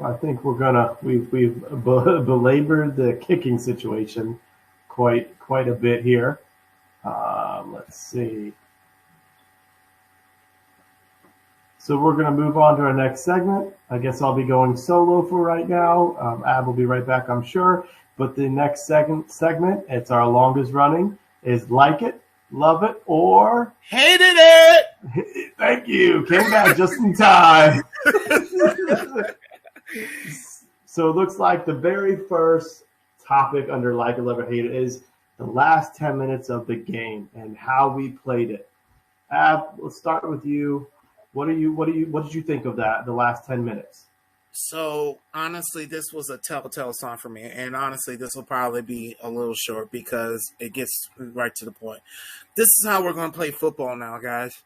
I think we've belabored the kicking situation quite a bit here. Let's see. So we're going to move on to our next segment. I guess I'll be going solo for right now. Ab will be right back, I'm sure. But the next segment, it's our longest running, is Like It, Love It, or Hated It. Thank you. Came back just in time. So it looks like the very first topic under Like It, Love It, Hate It is the last 10 minutes of the game and how we played it. Ab, let's start with you. What did you think of that, the last 10 minutes? So, honestly, this was a telltale sign for me. And honestly, this will probably be a little short because it gets right to the point. This is how we're going to play football now, guys.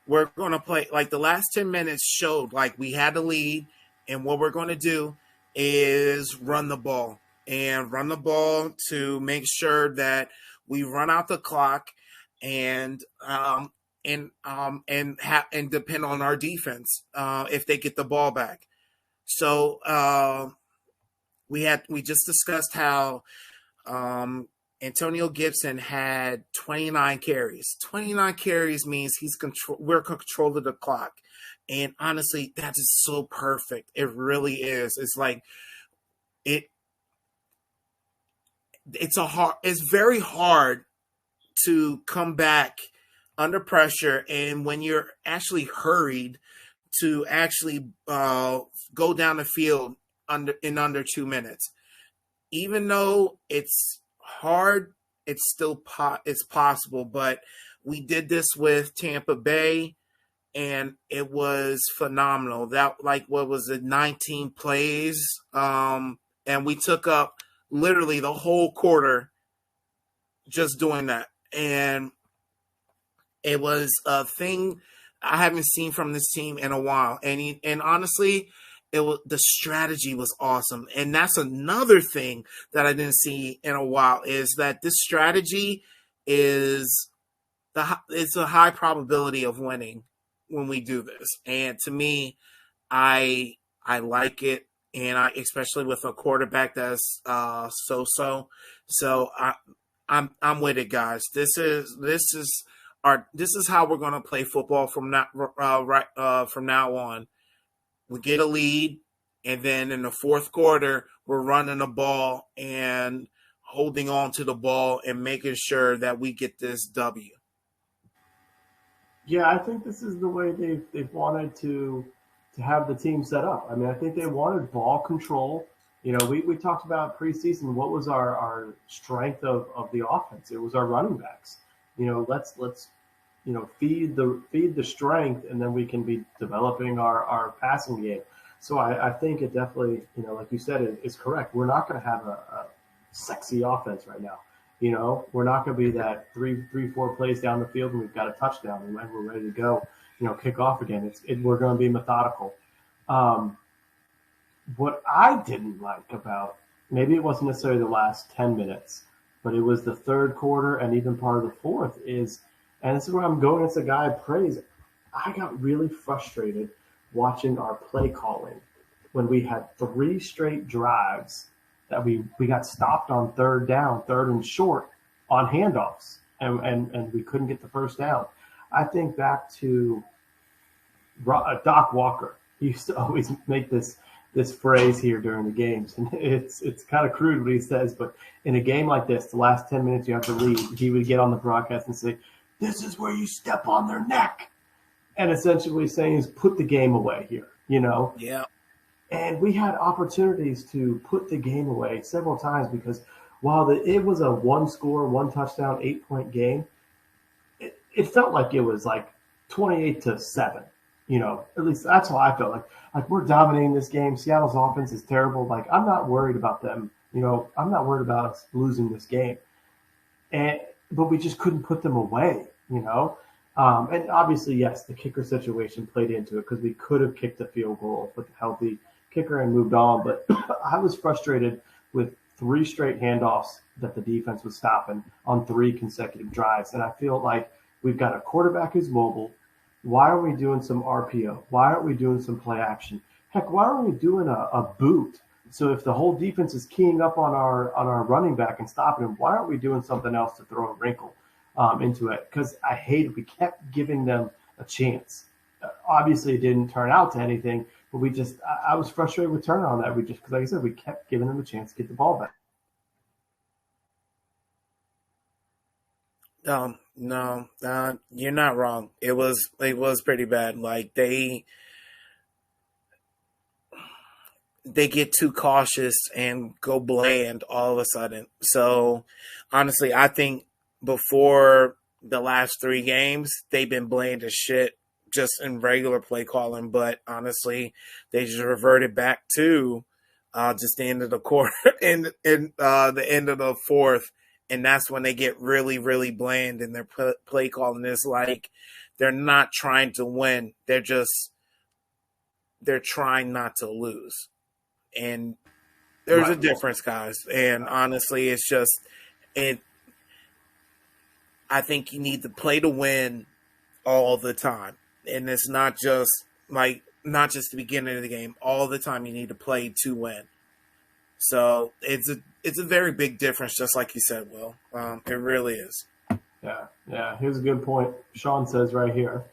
We're going to play, like the last 10 minutes showed like we had the lead. And what we're going to do is run the ball. And run the ball to make sure that we run out the clock and depend on our defense if they get the ball back. So we just discussed how Antonio Gibson had 29 carries. 29 carries means we're control of the clock, and honestly, that is so perfect. It really is. It's like it's very hard to come back under pressure, and when you're actually hurried to actually go down the field under 2 minutes. Even though it's hard, it's still it's possible. But we did this with Tampa Bay, and it was phenomenal. That what was it, 19 plays, and we took up literally the whole quarter just doing that, and it was a thing I haven't seen from this team in a while. And honestly, the strategy was awesome. And that's another thing that I didn't see in a while is that this strategy it's a high probability of winning when we do this. And to me, I like it. And especially with a quarterback that's so-so. So I'm with it, guys. This is how we're going to play football from now on. We get a lead, and then in the fourth quarter, we're running the ball and holding on to the ball and making sure that we get this W. Yeah, I think this is the way they've wanted to have the team set up. I mean, I think they wanted ball control. You know, we talked about preseason. What was our strength of the offense? It was our running backs. You know, let's feed the strength, and then we can be developing our passing game. So I think it definitely, like you said, is correct. We're not going to have a sexy offense right now. You know, we're not going to be that 4 plays down the field and we've got a touchdown and we're ready to go. Kick off again. We're going to be methodical. What I didn't like about, maybe it wasn't necessarily the last 10 minutes, but it was the third quarter and even part of the fourth is. And this is where I'm going as a guy I praise. I got really frustrated watching our play calling when we had 3 straight drives that we got stopped on third down, third and short on handoffs, and we couldn't get the first down. I think back to Doc Walker. He used to always make this phrase here during the games, and it's kind of crude what he says, but in a game like this, the last 10 minutes you have to lead, he would get on the broadcast and say, "This is where you step on their neck." And essentially what he's saying is put the game away here, Yeah. And we had opportunities to put the game away several times because while it was a 1-score, 1 touchdown, 8-point game, it felt like it was like 28-7. At least that's how I felt. Like we're dominating this game. Seattle's offense is terrible. Like I'm not worried about them. I'm not worried about us losing this game. But we just couldn't put them away, And obviously, yes, the kicker situation played into it because we could have kicked a field goal with a healthy kicker and moved on. But I was frustrated with 3 straight handoffs that the defense was stopping on 3 consecutive drives. And I feel like we've got a quarterback who's mobile. Why are we doing some RPO? Why aren't we doing some play action? heck, why aren't we doing a boot? So if the whole defense is keying up on our running back and stopping him, why aren't we doing something else to throw a wrinkle into it? Because I hate it. We kept giving them a chance. Obviously, it didn't turn out to anything, but I was frustrated with Turner on that. Because like I said, we kept giving them a chance to get the ball back. No, you're not wrong. It was pretty bad. Like they get too cautious and go bland all of a sudden. So honestly, I think before the last 3 games, they've been bland as shit just in regular play calling. But honestly, they just reverted back to just the end of the quarter and the end of the fourth. And that's when they get really, really bland in their play calling. It's like they're not trying to win. They're trying not to lose. And there's a difference, guys. And honestly, it's just I think you need to play to win all the time. And it's not just the beginning of the game. All the time you need to play to win. So it's a very big difference, just like you said, Will. It really is. Yeah. Here's a good point. Sean says right here,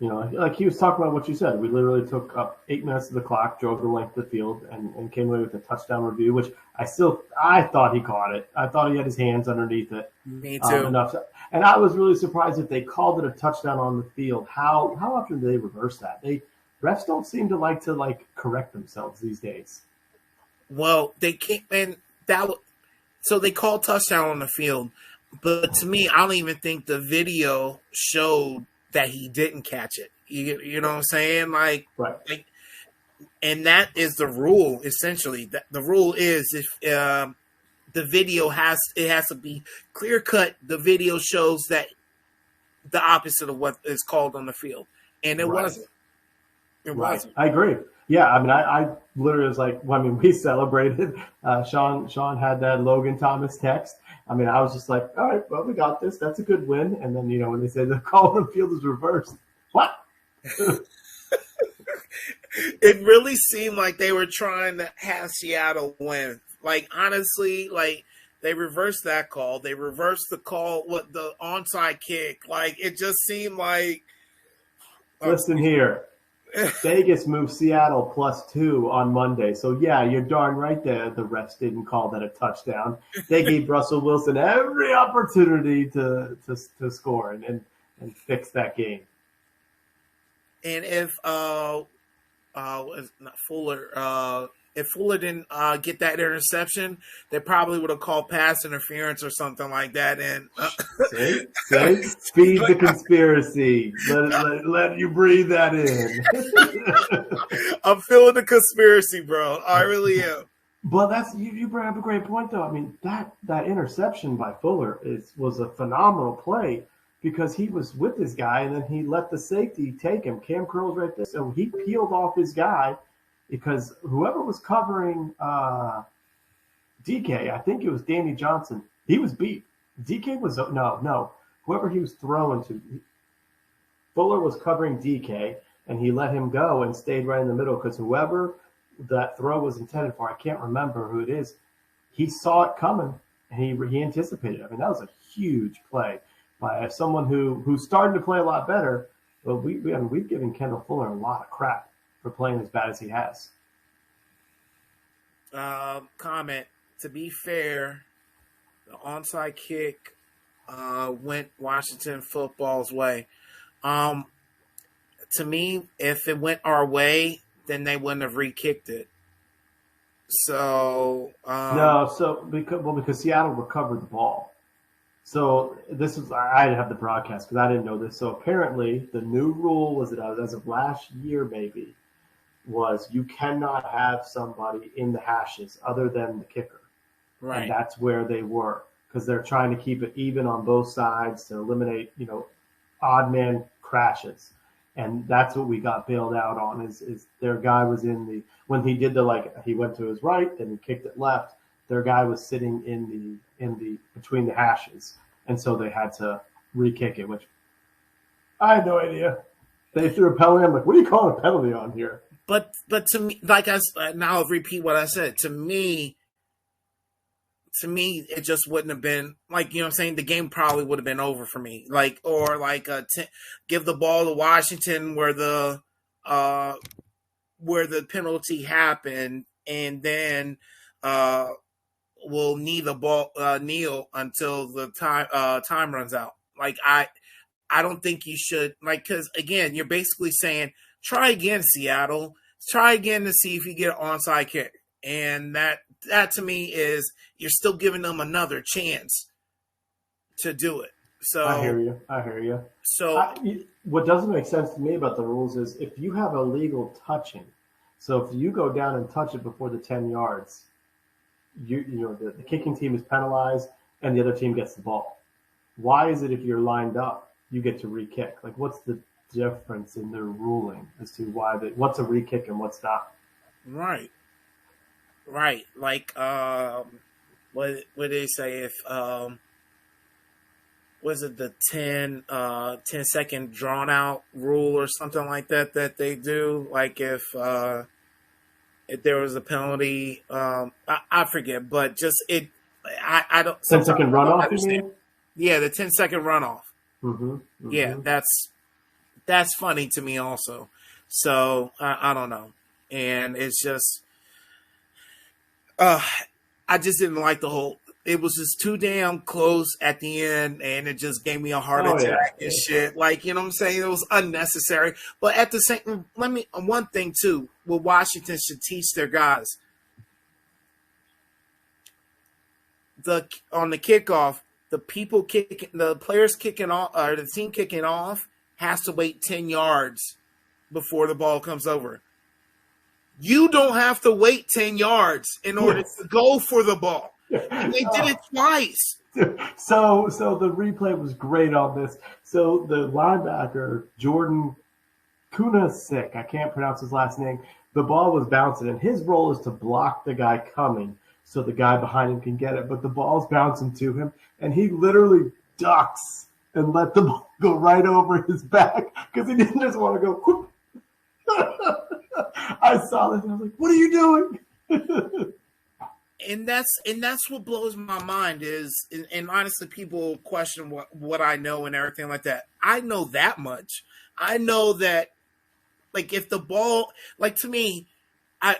like he was talking about what you said. We literally took up 8 minutes of the clock, drove the length of the field, and came away with a touchdown review, which I thought he caught it. I thought he had his hands underneath it. Me too. And I was really surprised if they called it a touchdown on the field. How often do they reverse that? Refs don't seem to like to correct themselves these days. Well, they can't, and so they called touchdown on the field, but to me, I don't even think the video showed that he didn't catch it. You know what I'm saying? Right. And that is the rule, essentially. The rule is if the video has to be clear cut. The video shows that the opposite of what is called on the field, and it wasn't. It wasn't. I agree. Yeah, I mean, I literally was like, we celebrated. Sean had that Logan Thomas text. I mean, I was just like, all right, well, we got this. That's a good win. And then, when they say the call on the field is reversed, what? It really seemed like they were trying to have Seattle win. Honestly, they reversed that call. They reversed the call with the onside kick. It just seemed like. Listen here. Vegas moved Seattle +2 on Monday. So, yeah, you're darn right there. The refs didn't call that a touchdown. They gave Russell Wilson every opportunity to score and fix that game. And if if Fuller didn't get that interception, they probably would have called pass interference or something like that. And see? Feed the conspiracy. Let you breathe that in. I'm feeling the conspiracy, bro. I really am. But that's you bring up a great point, though. I mean, that interception by Fuller was a phenomenal play because he was with his guy and then he let the safety take him. Cam Curl's right there, so he peeled off his guy. Because whoever was covering DK, I think it was Danny Johnson, he was beat. DK was no. Whoever he was throwing to, Fuller was covering DK, and he let him go and stayed right in the middle because whoever that throw was intended for, I can't remember who it is, he saw it coming, and he anticipated it. I mean, that was a huge play by someone who's starting to play a lot better, but we've given Kendall Fuller a lot of crap for playing as bad as he has. Comment. To be fair, the onside kick went Washington football's way. To me, if it went our way, then they wouldn't have re-kicked it. So because Seattle recovered the ball. So I didn't have the broadcast because I didn't know this. So apparently, the new rule was that as of last year, maybe, was you cannot have somebody in the hashes other than the kicker. Right. And that's where they were because they're trying to keep it even on both sides to eliminate, odd man crashes. And that's what we got bailed out on is their guy was when he did he went to his right, then he kicked it left. Their guy was sitting in the between the hashes. And so they had to re-kick it, which I had no idea. They threw a penalty. I'm like, what are you calling a penalty on here? but to me, now I'll repeat what I said. To me, it just wouldn't have been like, you know what I'm saying? The game probably would have been over for me. Like, or like give the ball to Washington where the penalty happened, and then we'll kneel until the time runs out. Like, I don't think you should, like, because again, you're basically saying, try again, Seattle. Try again to see if you get an onside kick. And that to me is, you're still giving them another chance to do it. So I hear you. So what doesn't make sense to me about the rules is if you have illegal touching. So if you go down and touch it before the 10 yards, the kicking team is penalized and the other team gets the ball. Why is it if you're lined up, you get to re-kick? Like, what's the difference in their ruling as to what's a re-kick and what's not? Right. Like, what they say, if was it the 10 second drawn out rule or something like that they do? Like, if there was a penalty, I forget, but just I don't. 10-second runoff, you mean? Yeah, the 10-second runoff. Mm-hmm, mm-hmm. Yeah, that's funny to me also. So I don't know, and it's just I just didn't like the whole. It was just too damn close at the end, and it just gave me a heart attack and shit. Like, you know what I'm saying? It was unnecessary. But at the same, one thing too, what Washington should teach their guys, on the kickoff, the players kicking off, or the team kicking off, has to wait 10 yards before the ball comes over. You don't have to wait 10 yards in order to go for the ball. And they did it twice. So the replay was great on this. So the linebacker, Jordan Kunasik, I can't pronounce his last name, the ball was bouncing, and his role is to block the guy coming so the guy behind him can get it. But the ball's bouncing to him, and he literally ducks and let the ball go right over his back because he didn't just want to go, whoop. I saw this and I was like, what are you doing? And that's what blows my mind is, and honestly, people question what I know and everything like that. I know that much. I know that, like, if the ball, like, to me, and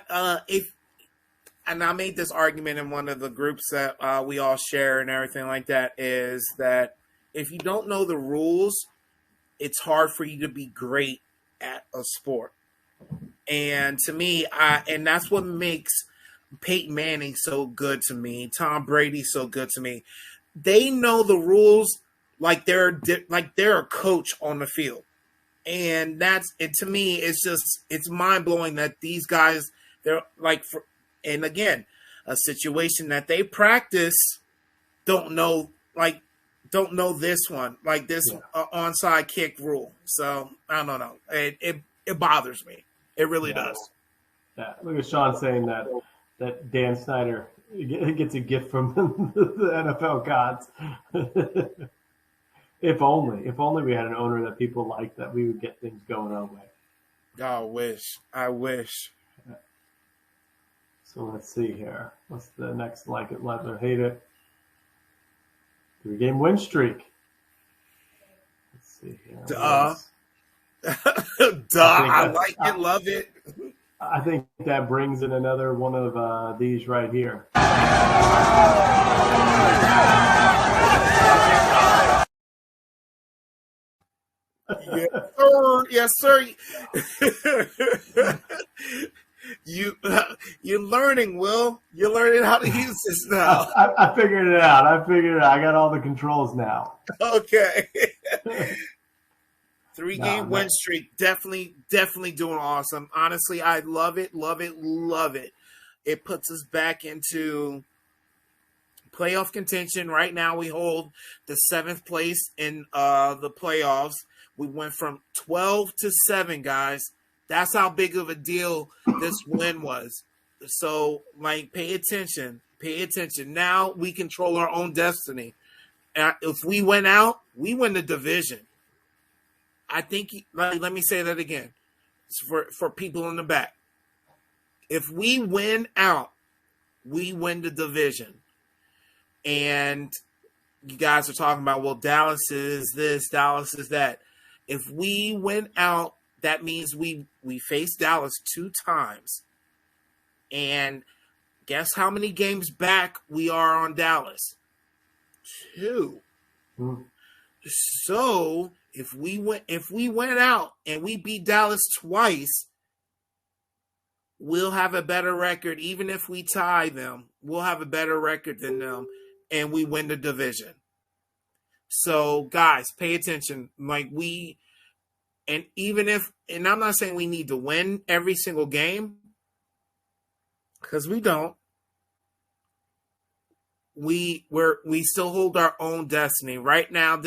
I made this argument in one of the groups that we all share and everything like that, is that if you don't know the rules, it's hard for you to be great at a sport. And to me, and that's what makes Peyton Manning so good to me, Tom Brady so good to me. They know the rules like they're a coach on the field, and that's it. To me, it's mind blowing that these guys, they're like, and again, a situation that they practice don't know this one, like this onside kick rule. So I don't know. It bothers me. It really does. Yeah, look at Sean saying that Dan Snyder gets a gift from the NFL gods. If only we had an owner that people liked, that we would get things going our way. I wish. So let's see here. What's the next like it, love it, or hate it? 3-game win streak. Let's see here. I like it, love it. I think that brings in another one of these right here. Yes, sir. You're learning, Will. You're learning how to use this now. I figured it out. I got all the controls now. Okay. 3-game win streak. Definitely doing awesome. Honestly, I love it. It puts us back into playoff contention. Right now, we hold the 7th place in the playoffs. We went from 12 to 7, guys. That's how big of a deal this win was. So, like, pay attention. Now we control our own destiny. If we win out, we win the division. I think, let me say that again for people in the back. If we win out, we win the division. And you guys are talking about, well, Dallas is this, Dallas is that. If we win out, that means we face Dallas 2 times. And guess how many games back we are on Dallas? 2. So if we went out and we beat Dallas twice, we'll have a better record. Even if we tie them, we'll have a better record than them, and we win the division. So guys, pay attention. And I'm not saying we need to win every single game, because we don't. We still hold our own destiny right now.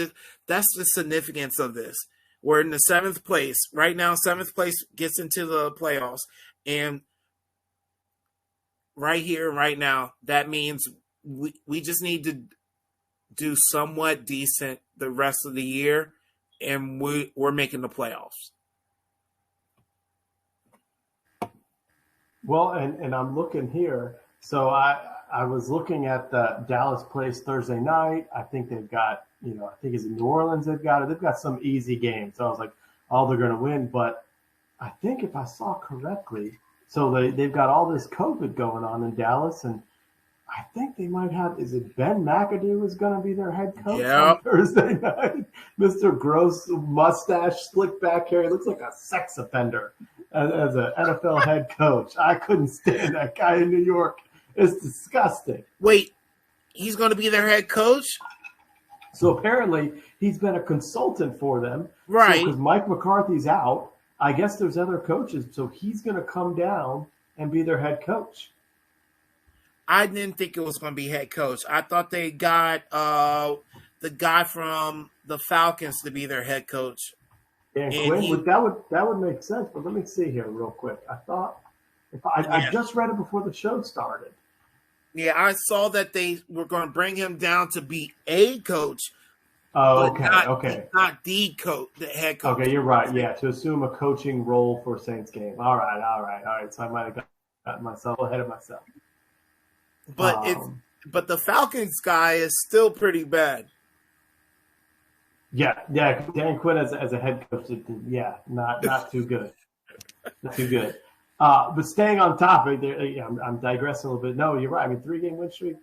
That's the significance of this. We're in the 7th place right now. 7th place gets into the playoffs, and right here, right now, that means we just need to do somewhat decent the rest of the year, and we're making the playoffs. Well, and I'm looking here. So I was looking at the Dallas plays Thursday night. I think they've got, I think it's in New Orleans they've got some easy games. So I was like, oh, they're going to win. But I think if I saw correctly, so they've got all this COVID going on in Dallas, and I think they might have, is it Ben McAdoo is going to be their head coach on Thursday night? Mr. Gross mustache, slick back hair. He looks like a sex offender as an NFL head coach. I couldn't stand that guy in New York. It's disgusting. Wait, he's going to be their head coach? So apparently he's been a consultant for them. Right. Because Mike McCarthy's out. I guess there's other coaches. So he's going to come down and be their head coach. I didn't think it was going to be head coach. I thought they got the guy from the Falcons to be their head coach. Dan Quinn, that would make sense. But let me see here real quick. I thought I just read it before the show started. Yeah, I saw that they were going to bring him down to be a coach. Oh, okay. Not the coach, the head coach. Okay, you're right. Yeah, to assume a coaching role for Saints game. All right. So I might have gotten myself ahead of myself. But the Falcons guy is still pretty bad. Yeah. Dan Quinn as a head coach, not too good. Not too good. But staying on topic, I'm digressing a little bit. No, you're right. I mean, 3-game win streak.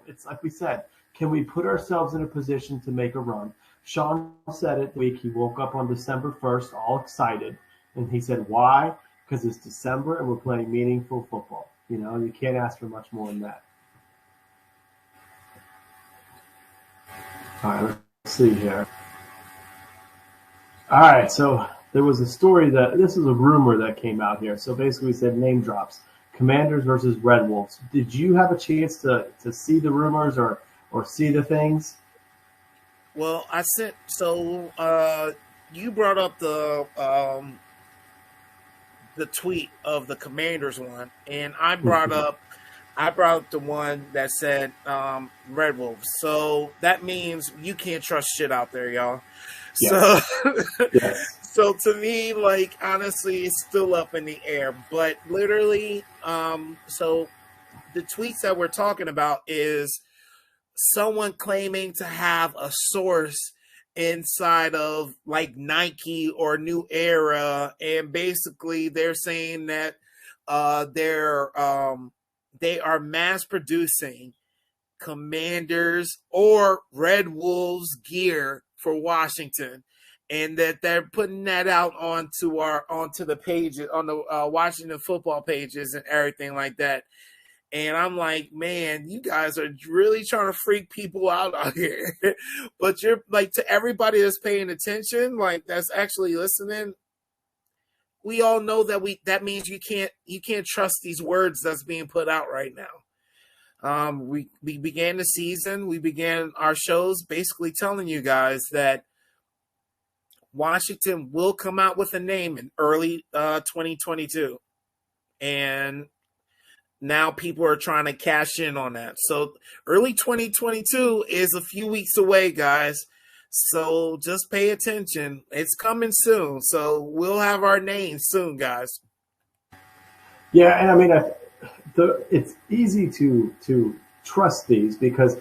It's like we said. Can we put ourselves in a position to make a run? Sean said it the week he woke up on December 1st, all excited, and he said, "Why? Because it's December and we're playing meaningful football." You can't ask for much more than that. All right, let's see here. All right, so there was a story this is a rumor that came out here. So basically we said name drops. Commanders versus Red Wolves. Did you have a chance to see the rumors or see the things? Well, you brought up the tweet of the Commanders one, and I brought up the one that said Red Wolves. So that means you can't trust shit out there, y'all. Yes. So to me, honestly, it's still up in the air. But literally, so the tweets that we're talking about is someone claiming to have a source inside of Nike or New Era, and basically they're saying that they are mass producing Commanders or Red Wolves gear for Washington, and that they're putting that out onto the pages, on the Washington football pages and everything like that. And I'm like, man, you guys are really trying to freak people out here. But you're to everybody that's paying attention, that's actually listening, we all know that means you can't trust these words that's being put out right now. We began the season, we began our shows basically telling you guys that Washington will come out with a name in early 2022. And now people are trying to cash in on that. So early 2022 is a few weeks away, guys. So just pay attention. It's coming soon. So we'll have our names soon, guys. Yeah, and I mean, it's easy to trust these because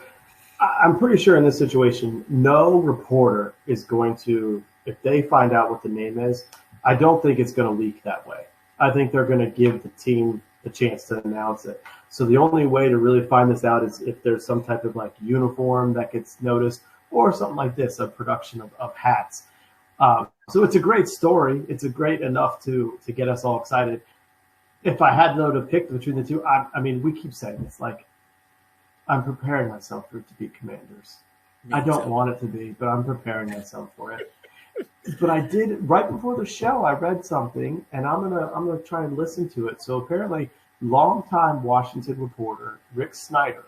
I'm pretty sure in this situation, no reporter is going to, if they find out what the name is, I don't think it's going to leak that way. I think they're going to give the team the chance to announce it. So the only way to really find this out is if there's some type of like uniform that gets noticed or something like this, a production of hats. So it's a great story. It's a great enough to get us all excited. If I had though to pick between the two, I mean, we keep saying it's like I'm preparing myself for it to be Commanders. I don't want it to be, but I'm preparing myself for it. But I did right before the show. I read something, and I'm gonna try and listen to it. So apparently, longtime Washington reporter Rick Snyder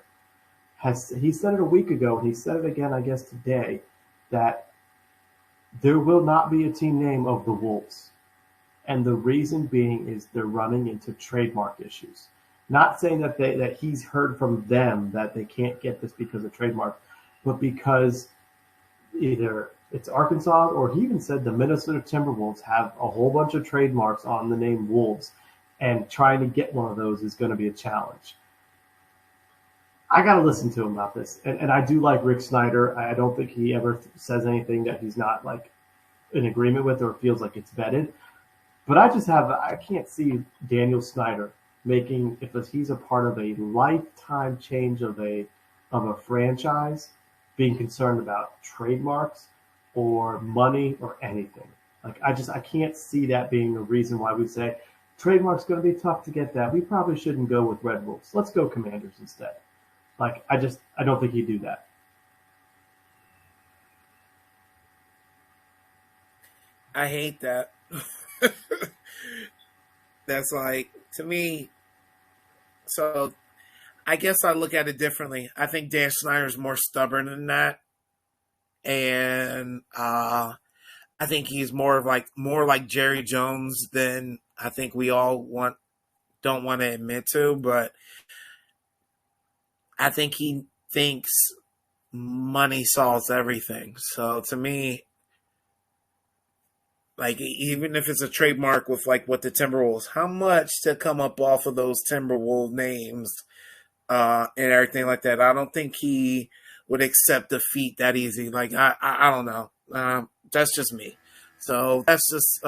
he said it a week ago, and he said it again, I guess today, that there will not be a team name of the Wolves. And the reason being is they're running into trademark issues. Not saying that he's heard from them that they can't get this because of trademark, but because either it's Arkansas or he even said the Minnesota Timberwolves have a whole bunch of trademarks on the name Wolves, and trying to get one of those is going to be a challenge. I got to listen to him about this. And I do like Rick Snyder. I don't think he ever says anything that he's not like in agreement with or feels like it's vetted. But I can't see Daniel Snyder making, if he's a part of a lifetime change of a franchise, being concerned about trademarks or money or anything. Like I can't see that being a reason why we say trademark's going to be tough to get that. We probably shouldn't go with Red Wolves. Let's go Commanders instead. Like I don't think he'd do that. I hate that. That's like, to me, so I guess I look at it differently. I think Dan Snyder's more stubborn than that. And I think he's more like Jerry Jones than I think we all don't want to admit to, but I think he thinks money solves everything. So to me, like, even if it's a trademark with like what the Timberwolves, how much to come up off of those Timberwolves names and everything like that. I don't think he would accept defeat that easy. Like I don't know. That's just me. So that's just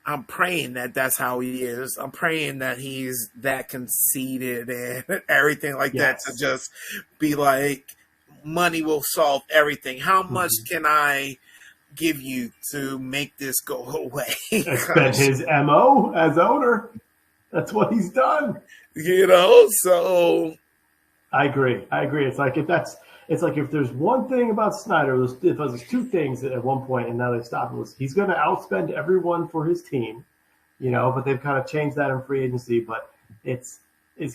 I'm praying that that's how he is. I'm praying that he's that conceited and everything like that to just be like, money will solve everything. How much can I give you to make this go away? It's been his MO as owner. That's what he's done. So I agree. It's like if there's one thing about Snyder, if there's two things at one point and now they stopped, was he's going to outspend everyone for his team, but they've kind of changed that in free agency. But is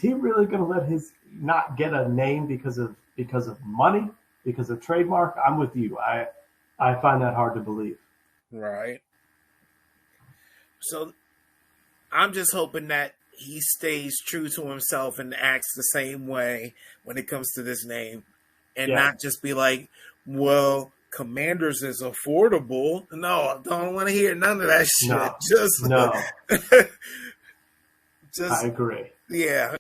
he really going to let his not get a name because of money, because of trademark? I'm with you. I find that hard to believe. Right. So I'm just hoping that he stays true to himself and acts the same way when it comes to this name, and not just be like, well, Commanders is affordable. No, I don't want to hear none of that shit. No. Just I agree. Yeah.